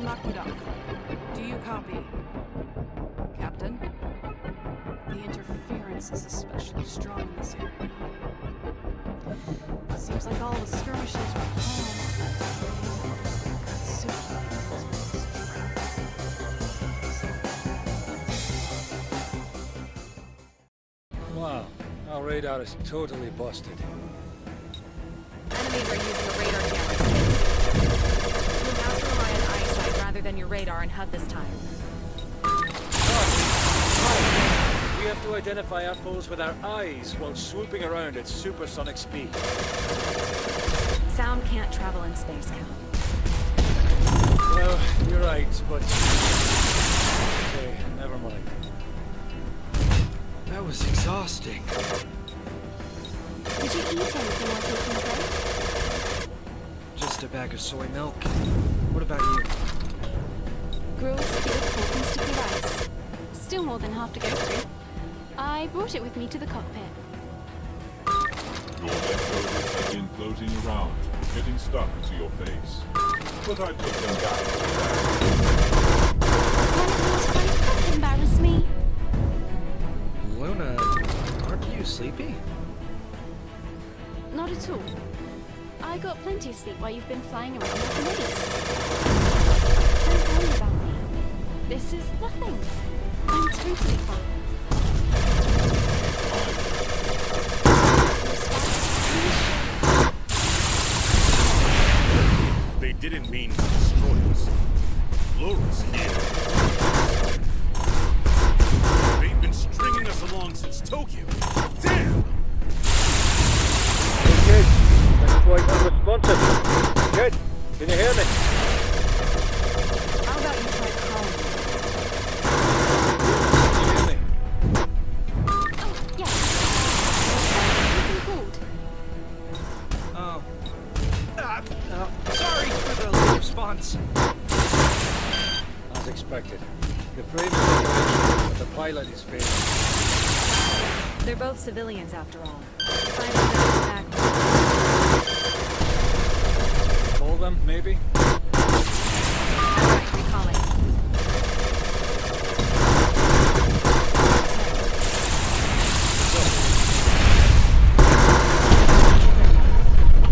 Captain Makhmudov. Do you copy? Captain? The interference is especially strong in this area. Seems like all the skirmishes were planned. Wow, our radar is totally busted. Enemies are using a radar camera to hit. You'll have to rely on eyesight rather than your radar and HUD this time. We have to identify our foes with our eyes while swooping around at supersonic speed. Sound can't travel in space, Cal. Well, you're right, but... Okay, never mind. That was exhausting. Did you eat anything while taking a break? Just a bag of soy milk. What about you? Grilled squid pork and sticky rice. Still more than half to go through. I brought it with me to the cockpit. Your leftovers have been floating around, getting stuck to your face. But I put them back. Don't embarrass me. Luna, aren't you sleepy? Not at all. I got plenty of sleep while you've been flying around like an idiot. Don't worry about me. This is nothing. I'm totally fine. They didn't mean to destroy us. Laura's here. They've been stringing us along since Tokyo. Damn! Kid, that's quite unresponsive. Kid, can you hear me? How about you try calling me? Can you hear me? Oh, yes. You've been called. Sorry for the late response. As expected. The frame is operational, but the pilot is failing. They're both civilians, after all. Find out back. Call them, maybe? Alright, recalling.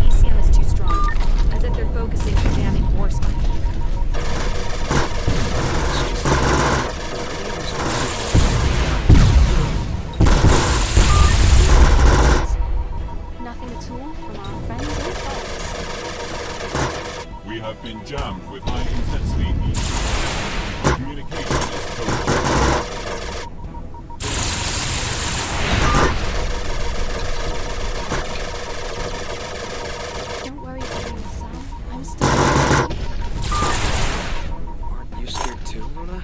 ECM is too strong. As if they're focusing and jamming Wォースパイト. Nothing at all from our friends or foes. We have been jammed with high-intensity heat. Communication is total. Don't worry about me, Sam. I'm still. Aren't you scared too, Luna?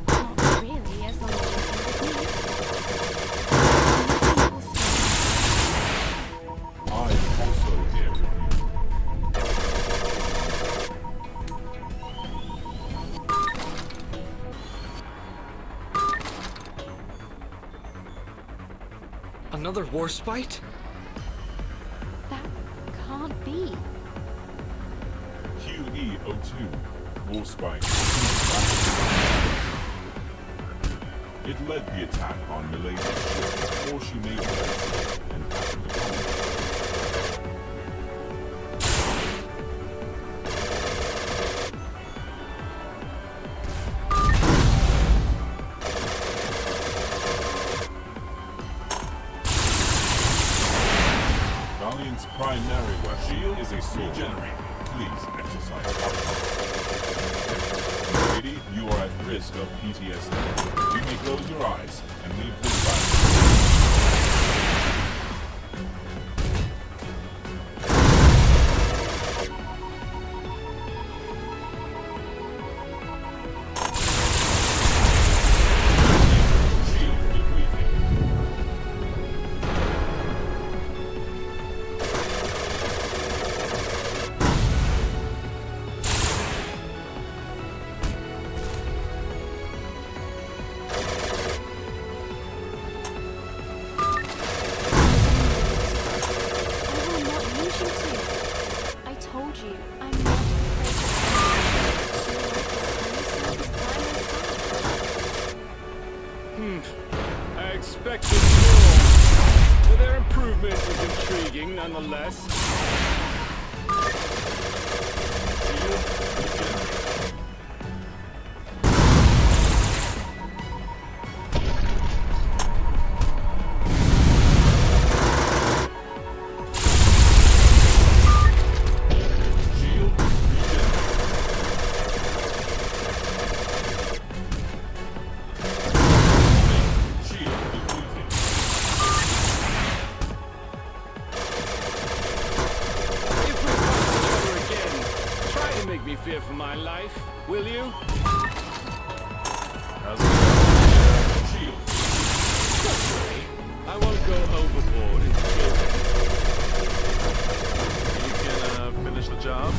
Not really, as long as you're with me. Nothing will stop. I am also here with you. Another war spite? That can't be. QE02, Wォースパイト. It led the attack on Milady's ship before she made her exit and captured the colony. Valiant's primary weapon shield is a regenerator. Please exercise caution. Lady, you are at risk of PTSD. You may close your eyes and leave this site. Shield depleted. nonetheless. Fear for my life, will you? How's it going? Shield. Don't worry, I won't go overboard and kill him. You can finish the job?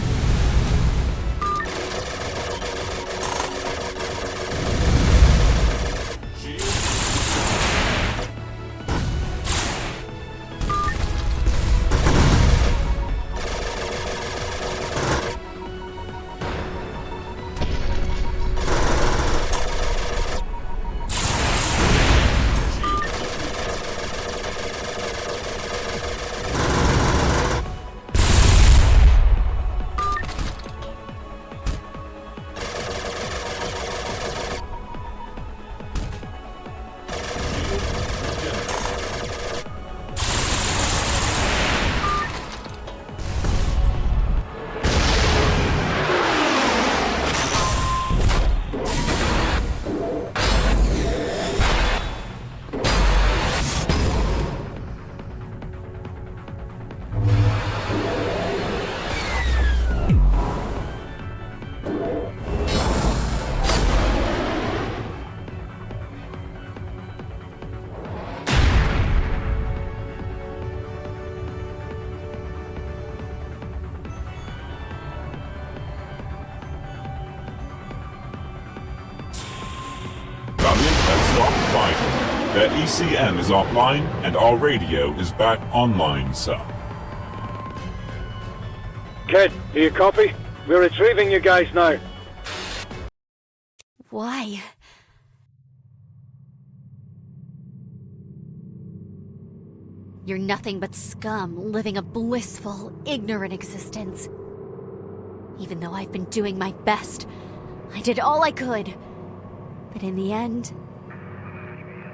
Their ECM is offline and our radio is back online, sir. Kid, do you copy? We're retrieving you guys now. Why? You're nothing but scum, living a blissful, ignorant existence. Even though I've been doing my best, I did all I could. But in the end,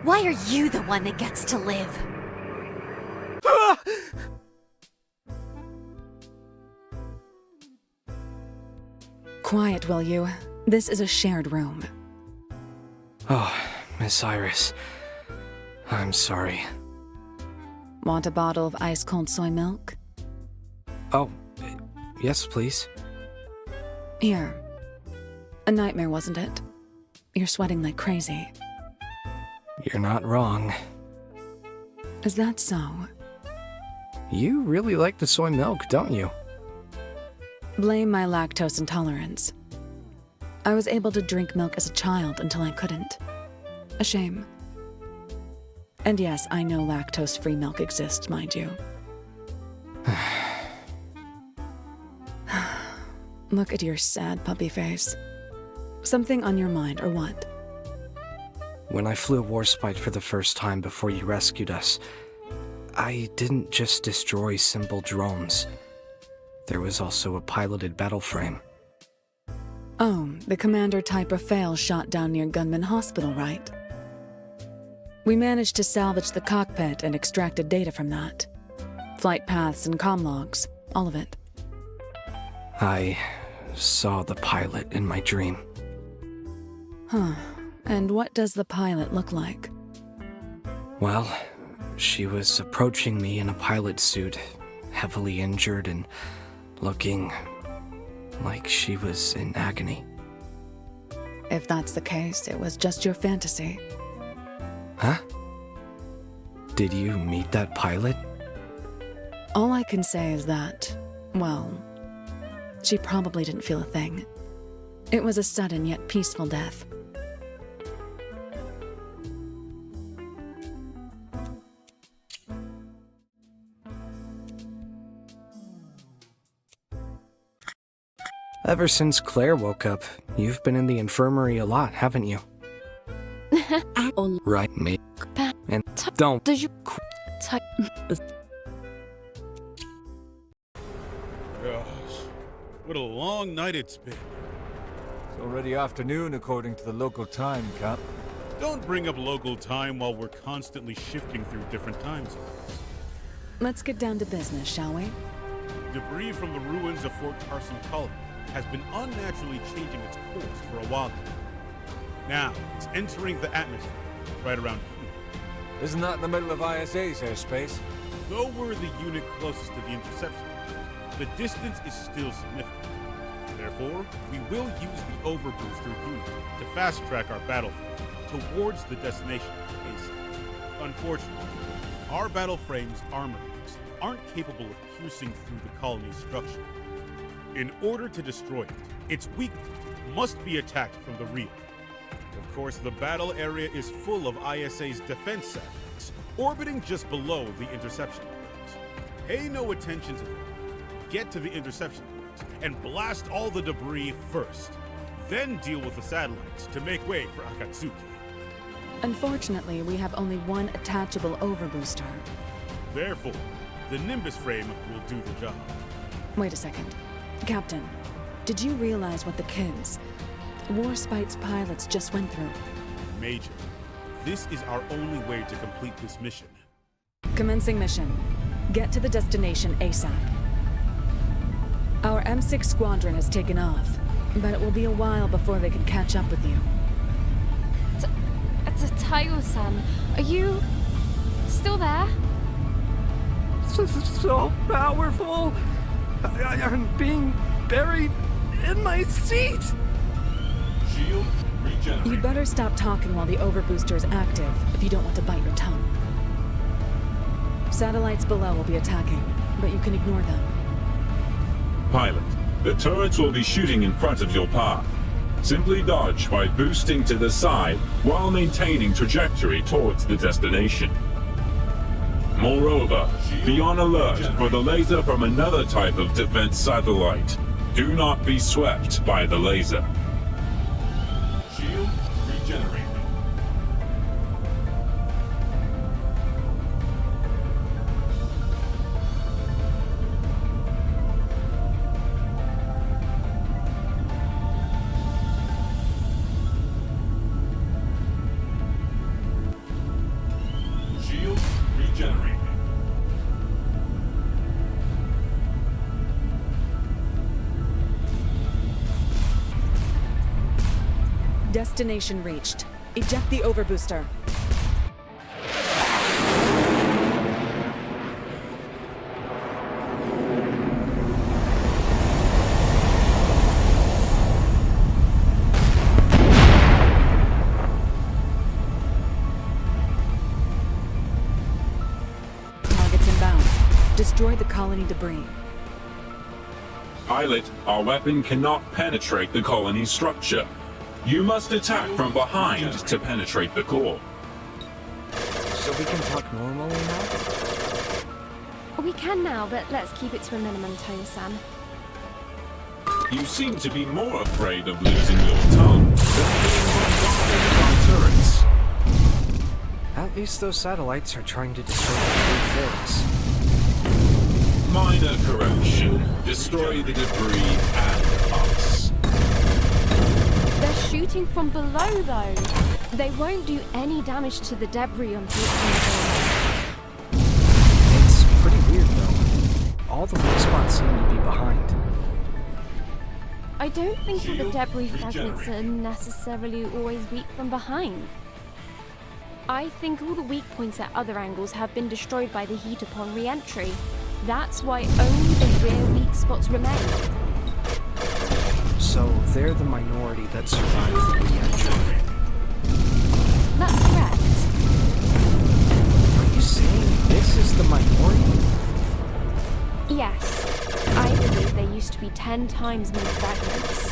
why are you the one that gets to live? Quiet, will you? This is a shared room. Oh, Miss Iris. I'm sorry. Want a bottle of ice-cold soy milk? Oh, yes, please. Here. A nightmare, wasn't it? You're sweating like crazy. You're not wrong. Is that so? You really like the soy milk, don't you? Blame my lactose intolerance. I was able to drink milk as a child until I couldn't. A shame. And yes, I know lactose-free milk exists, mind you. Look at your sad puppy face. Something on your mind, or what? When I flew Warspite for the first time before you rescued us, I didn't just destroy simple drones. There was also a piloted battle frame. Oh, the commander type Rafale shot down near Gunman Hospital, right? We managed to salvage the cockpit and extracted data from that. Flight paths and comm logs, all of it. I saw the pilot in my dream. Huh. And what does the pilot look like? Well, she was approaching me in a pilot suit, heavily injured and looking like she was in agony. If that's the case, it was just your fantasy. Huh? Did you meet that pilot? All I can say is that, well, she probably didn't feel a thing. It was a sudden yet peaceful death. Ever since Claire woke up, you've been in the infirmary a lot, haven't you? Right, mate. And don't. What a long night it's been. It's already afternoon according to the local time, Cap. Don't bring up local time while we're constantly shifting through different time zones. Let's get down to business, shall we? Debris from the ruins of Fort Carson Colony has been unnaturally changing its course for a while now. Now, it's entering the atmosphere, right around here. Isn't that in the middle of ISA's airspace? Though we're the unit closest to the interception, the distance is still significant. Therefore, we will use the overbooster unit to fast-track our battlefield towards the destination ASAP. Unfortunately, our battle frame's armor beams aren't capable of piercing through the colony's structure. In order to destroy it, its weak point must be attacked from the rear. Of course, the battle area is full of ISA's defense satellites, orbiting just below the interception points. Pay no attention to them. Get to the interception point and blast all the debris first. Then deal with the satellites to make way for Akatsuki. Unfortunately, we have only one attachable overbooster. Therefore, the Nimbus frame will do the job. Wait a second. Captain, did you realize what the kids, Warspite's pilots, just went through? Major, this is our only way to complete this mission. Commencing mission. Get to the destination ASAP. Our M6 squadron has taken off, but it will be a while before they can catch up with you. Tayo-san, are you still there? So powerful! I'm being buried in my seat! Shield regenerate. You'd better stop talking while the overbooster is active if you don't want to bite your tongue. Satellites below will be attacking, but you can ignore them. Pilot, the turrets will be shooting in front of your path. Simply dodge by boosting to the side while maintaining trajectory towards the destination. Moreover, be on alert for the laser from another type of defense satellite. Do not be swept by the laser. Shield regenerating. Shield regenerating. Destination reached. Eject the overbooster. Targets inbound. Destroy the colony debris. Pilot, our weapon cannot penetrate the colony's structure. You must attack from behind to penetrate the core. So we can talk normally now? We can now, but let's keep it to a minimum, Tayo-san. You seem to be more afraid of losing your tongue than being bombarded by turrets. At least those satellites are trying to destroy the things. Minor correction. Destroy the debris and us. They're shooting from below, though. They won't do any damage to the debris, unfortunately. It's pretty weird, though. All the weak spots seem to be behind. I don't think all the debris fragments are necessarily always weak from behind. I think all the weak points at other angles have been destroyed by the heat upon re-entry. That's why only the rear weak spots remain. So they're the minority that survived the re-entry. That's correct. Are you saying this is the minority? Yes. I believe there used to be 10 times more fragments.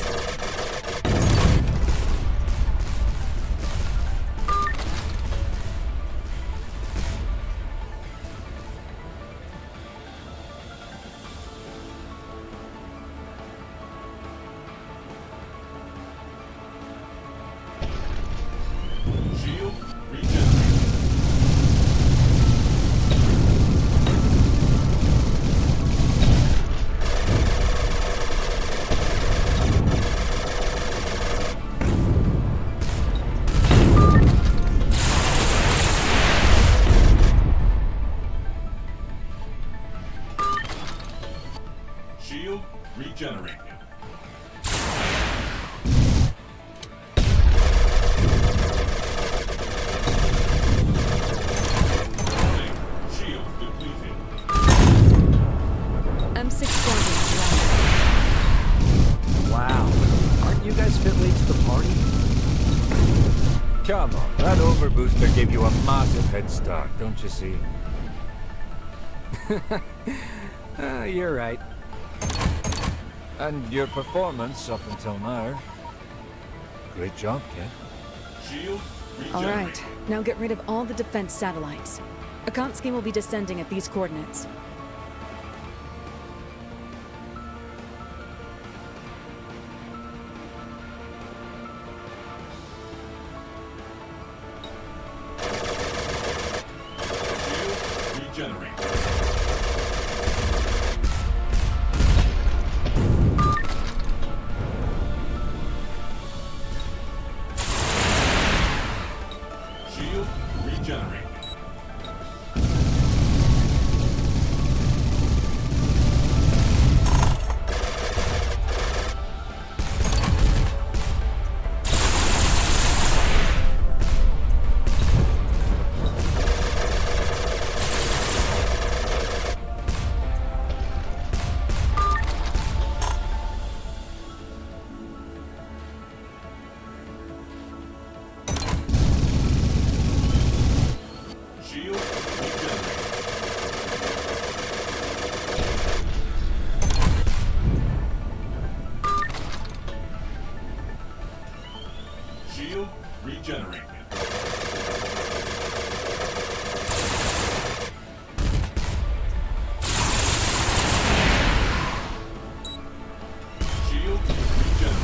Shield regenerating. Come on, that overbooster gave you a massive head start, don't you see? You're right. And your performance up until now. Great job, kid. Shield All regenerate. right, now get rid of all the defense satellites. Akatsuki will be descending at these coordinates. Shield regenerate. Shield regenerate. Shield regenerate. Shield regenerate. Shield regenerate.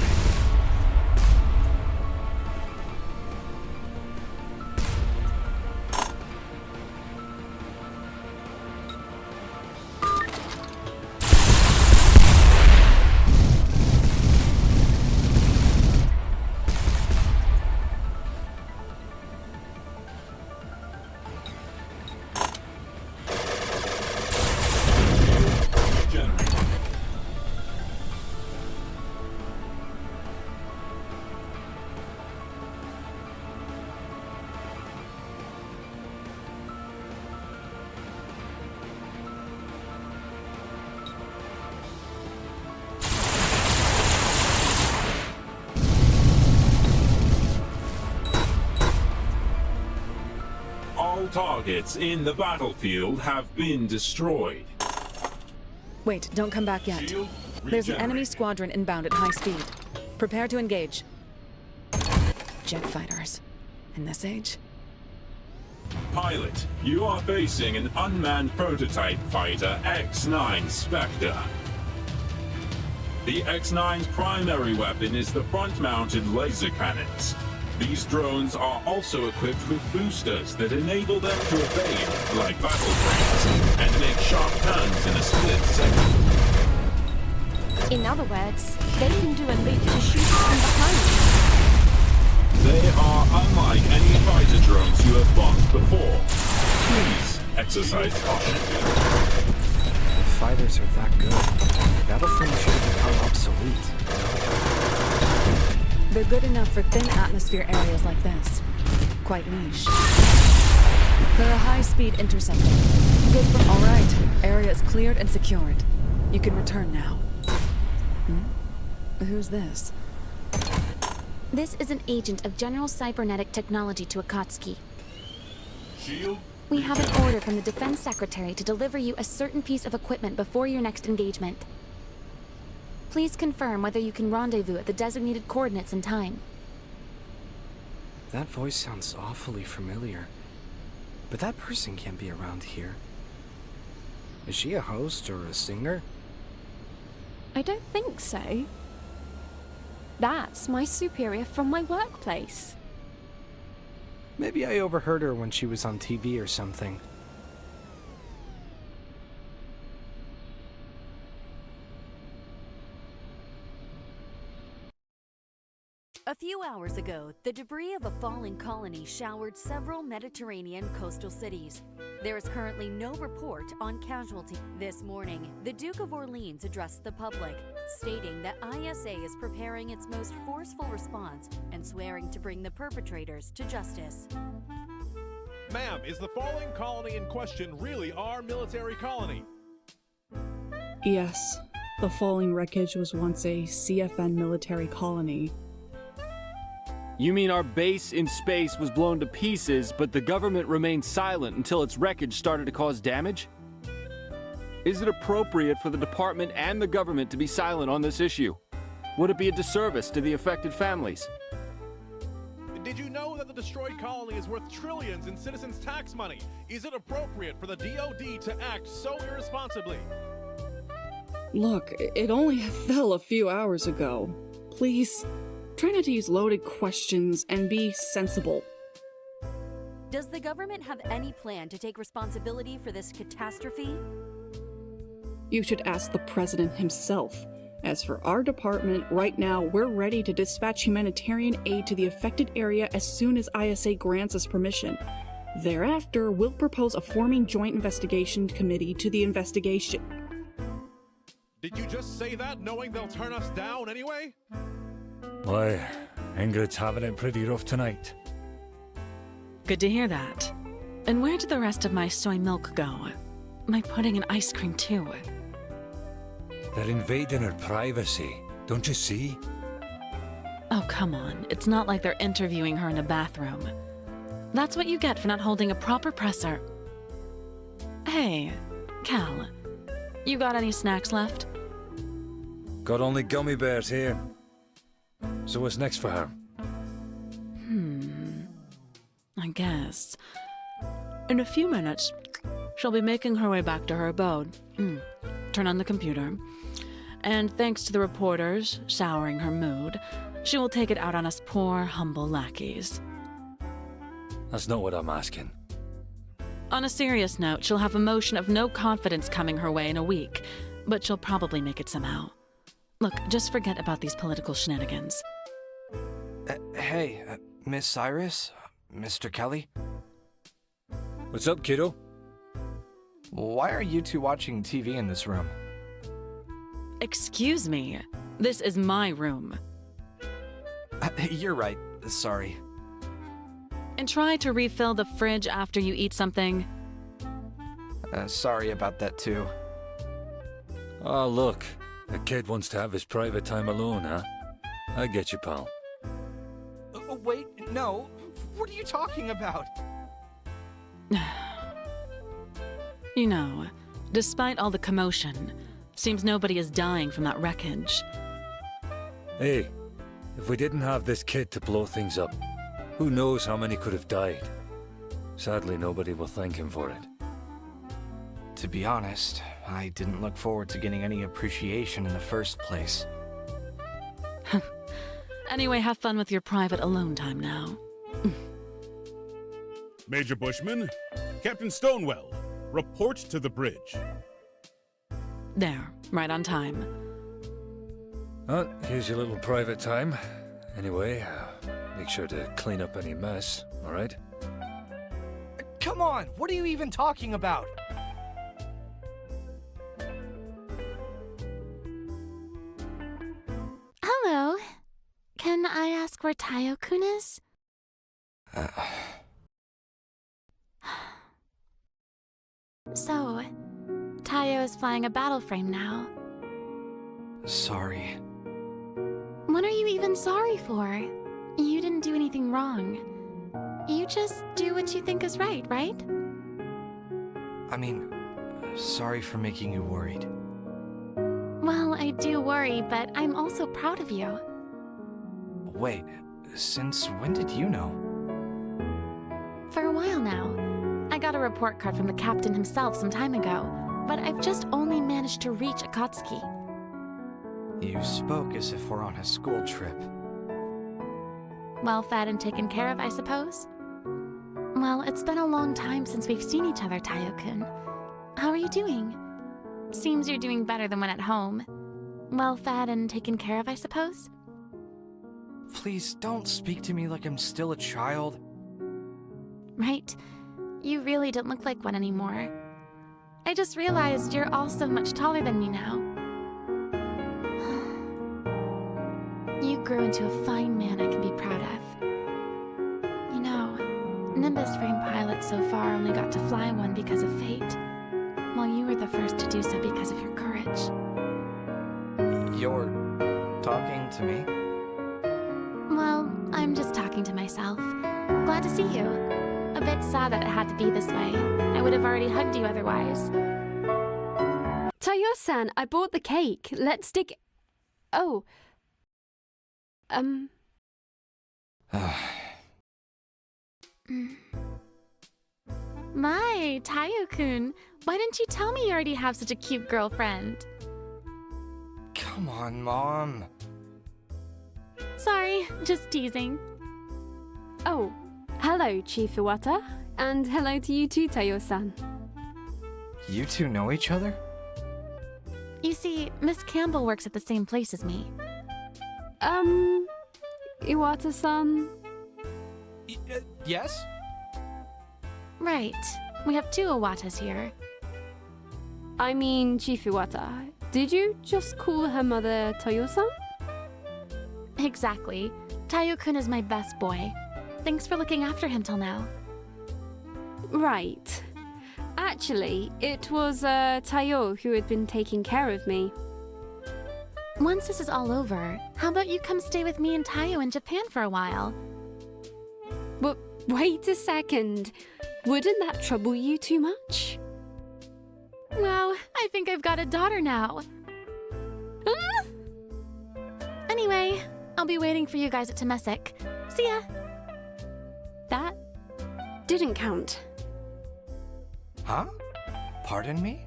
Regenerate. All targets in the battlefield have been destroyed. Wait, don't come back yet. Shield There's an enemy regenerate. squadron inbound at high speed. Prepare to engage. Jet fighters. In this age? Pilot, you are facing an unmanned prototype fighter X-9 Spectre. The X-9's primary weapon is the front-mounted laser cannons. These drones are also equipped with boosters that enable them to evade like battle frames and make sharp turns in a split second. In other words, they can do a loop to shoot from behind. They are unlike any fighter drones you have fought before. Please exercise caution. If fighters are that good, battleframes should have become obsolete. They're good enough for thin atmosphere areas like this. Quite niche. They're a high-speed interceptor. Good for... All right, area is cleared and secured. You can return now. Who's this? This is an agent of General Cybernetic Technology to Akatsuki. Shield. We have an order from the Defense Secretary to deliver you a certain piece of equipment before your next engagement. Please confirm whether you can rendezvous at the designated coordinates in time. That voice sounds awfully familiar. But that person can't be around here. Is she a host or a singer? I don't think so. That's my superior from my workplace. Maybe I overheard her when she was on TV or something. A few hours ago, the debris of a falling colony showered several Mediterranean coastal cities. There is currently no report on casualty. This morning, the Duke of Orleans addressed the public, stating that ISA is preparing its most forceful response and swearing to bring the perpetrators to justice. Ma'am, is the falling colony in question really our military colony? Yes, the falling wreckage was once a CFN military colony. You mean our base in space was blown to pieces, but the government remained silent until its wreckage started to cause damage? Is it appropriate for the department and the government to be silent on this issue? Would it be a disservice to the affected families? Did you know that the destroyed colony is worth trillions in citizens' tax money? Is it appropriate for the DoD to act so irresponsibly? Look, it only fell a few hours ago. Please, try not to use loaded questions and be sensible. Does the government have any plan to take responsibility for this catastrophe? You should ask the president himself. As for our department, right now we're ready to dispatch humanitarian aid to the affected area as soon as ISA grants us permission. Thereafter, we'll propose a forming joint investigation committee to the investigation. Did you just say that knowing they'll turn us down anyway? Why, Ingrid's having it pretty rough tonight. Good to hear that. And where did the rest of my soy milk go? My pudding and ice cream, too. They're invading her privacy, don't you see? Oh, come on. It's not like they're interviewing her in a bathroom. That's what you get for not holding a proper presser. Hey, Cal, you got any snacks left? Got only gummy bears here. So what's next for her? I guess. In a few minutes, she'll be making her way back to her abode. Turn on the computer. And thanks to the reporters souring her mood, she will take it out on us poor, humble lackeys. That's not what I'm asking. On a serious note, she'll have a motion of no confidence coming her way in a week, but she'll probably make it somehow. Look, just forget about these political shenanigans. Hey, Miss Cyrus? Mr. Kelly? What's up, kiddo? Why are you two watching TV in this room? Excuse me. This is my room. You're right. Sorry. And try to refill the fridge after you eat something. Sorry about that, too. Oh, look. A kid wants to have his private time alone, huh? I get you, pal. Wait, no. What are you talking about? You know, despite all the commotion, seems nobody is dying from that wreckage. Hey, if we didn't have this kid to blow things up, who knows how many could have died? Sadly, nobody will thank him for it. To be honest, I didn't look forward to getting any appreciation in the first place. Anyway, have fun with your private alone time now. Major Bushman, Captain Stonewell, report to the bridge. There, right on time. Well, here's your little private time. Anyway, make sure to clean up any mess, alright? Come on! What are you even talking about? Hello. Can I ask where Tayo-kun is? So, Tayo is flying a battle frame now. Sorry. What are you even sorry for? You didn't do anything wrong. You just do what you think is right? I mean, sorry for making you worried. Well, I do worry, but I'm also proud of you. Wait, since when did you know? For a while now. I got a report card from the captain himself some time ago, but I've just only managed to reach Akatsuki. You spoke as if we're on a school trip. Well fed and taken care of, I suppose? Well, it's been a long time since we've seen each other, Tayo-kun. How are you doing? Seems you're doing better than when at home. Well fed and taken care of, I suppose? Please don't speak to me like I'm still a child. Right. You really don't look like one anymore. I just realized you're all so much taller than me now. You grew into a fine man I can be proud of. You know, Nimbus frame pilots so far only got to fly one because of fate, while you were the first to do so because of your courage. You're talking to me? Well, I'm just talking talking to myself. Glad to see you. A bit sad that it had to be this way. I would have already hugged you otherwise. Tayo-san, I bought the cake. Let's dig... Oh. My, Tayo-kun, why didn't you tell me you already have such a cute girlfriend? Come on, Mom. Sorry, just teasing. Oh, hello, Chief Iwata. And hello to you too, Tayo-san. You two know each other? You see, Miss Campbell works at the same place as me. Iwata-san? Yes? Right. We have 2 Iwatas here. I mean, Chief Iwata, did you just call her mother Tayo-san? Exactly. Tayo-kun is my best boy. Thanks for looking after him till now. Right. Actually, it was Tayo who had been taking care of me. Once this is all over, how about you come stay with me and Tayo in Japan for a while? But wait a second. Wouldn't that trouble you too much? Well, I think I've got a daughter now. Anyway, I'll be waiting for you guys at Temesic. See ya! That didn't count. Huh? Pardon me?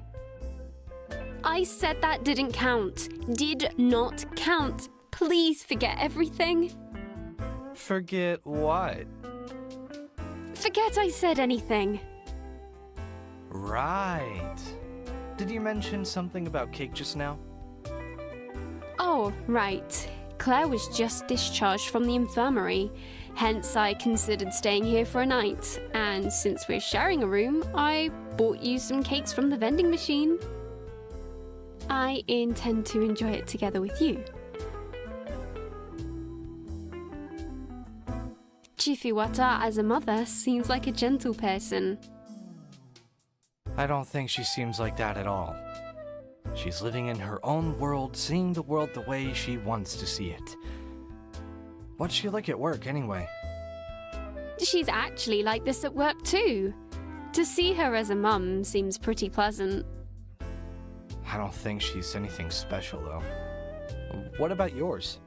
I said that didn't count. Did not count. Please forget everything. Forget what? Forget I said anything. Right. Did you mention something about cake just now? Oh, right. Claire was just discharged from the infirmary. Hence, I considered staying here for a night. And since we're sharing a room, I bought you some cakes from the vending machine. I intend to enjoy it together with you. Chief Iwata, as a mother, seems like a gentle person. I don't think she seems like that at all. She's living in her own world, seeing the world the way she wants to see it. What's she like at work, anyway? She's actually like this at work too. To see her as a mum seems pretty pleasant. I don't think she's anything special, though. What about yours?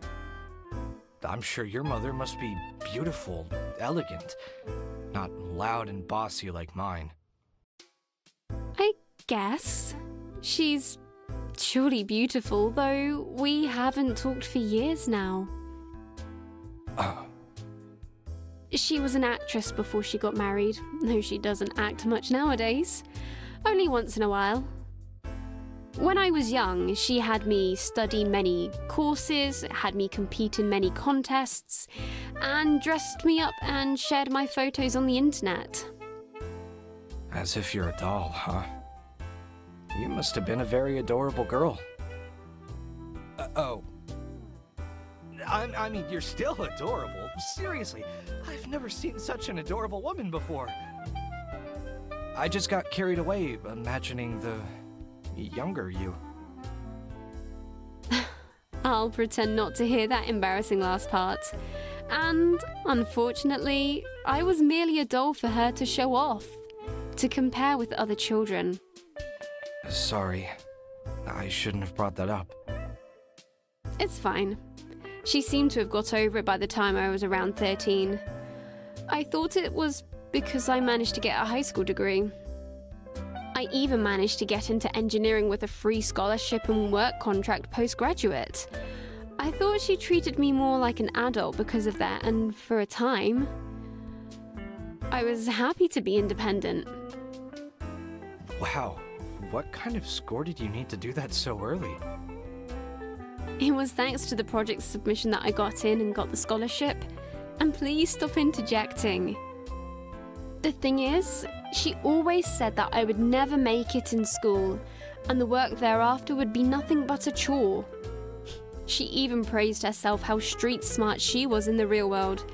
I'm sure your mother must be beautiful, elegant, not loud and bossy like mine. I guess. She's surely beautiful, though we haven't talked for years now. She was an actress before she got married, though she doesn't act much nowadays. Only once in a while. When I was young, she had me study many courses, had me compete in many contests, and dressed me up and shared my photos on the internet. As if you're a doll, huh? You must have been a very adorable girl. I mean, you're still adorable. Seriously, I've never seen such an adorable woman before. I just got carried away imagining the younger you. I'll pretend not to hear that embarrassing last part. And, unfortunately, I was merely a doll for her to show off, to compare with other children. Sorry. I shouldn't have brought that up. It's fine. She seemed to have got over it by the time I was around 13. I thought it was because I managed to get a high school degree. I even managed to get into engineering with a free scholarship and work contract postgraduate. I thought she treated me more like an adult because of that, and for a time, I was happy to be independent. Wow, what kind of score did you need to do that so early? It was thanks to the project submission that I got in and got the scholarship. And please stop interjecting. The thing is, she always said that I would never make it in school, and the work thereafter would be nothing but a chore. She even praised herself how street smart she was in the real world.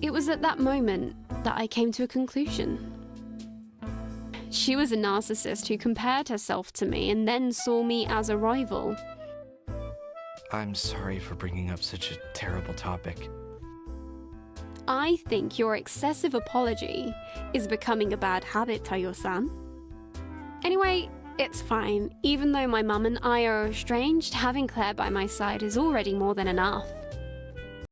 It was at that moment that I came to a conclusion. She was a narcissist who compared herself to me and then saw me as a rival. I'm sorry for bringing up such a terrible topic. I think your excessive apology is becoming a bad habit, Tayo-san. Anyway, it's fine. Even though my mum and I are estranged, having Claire by my side is already more than enough.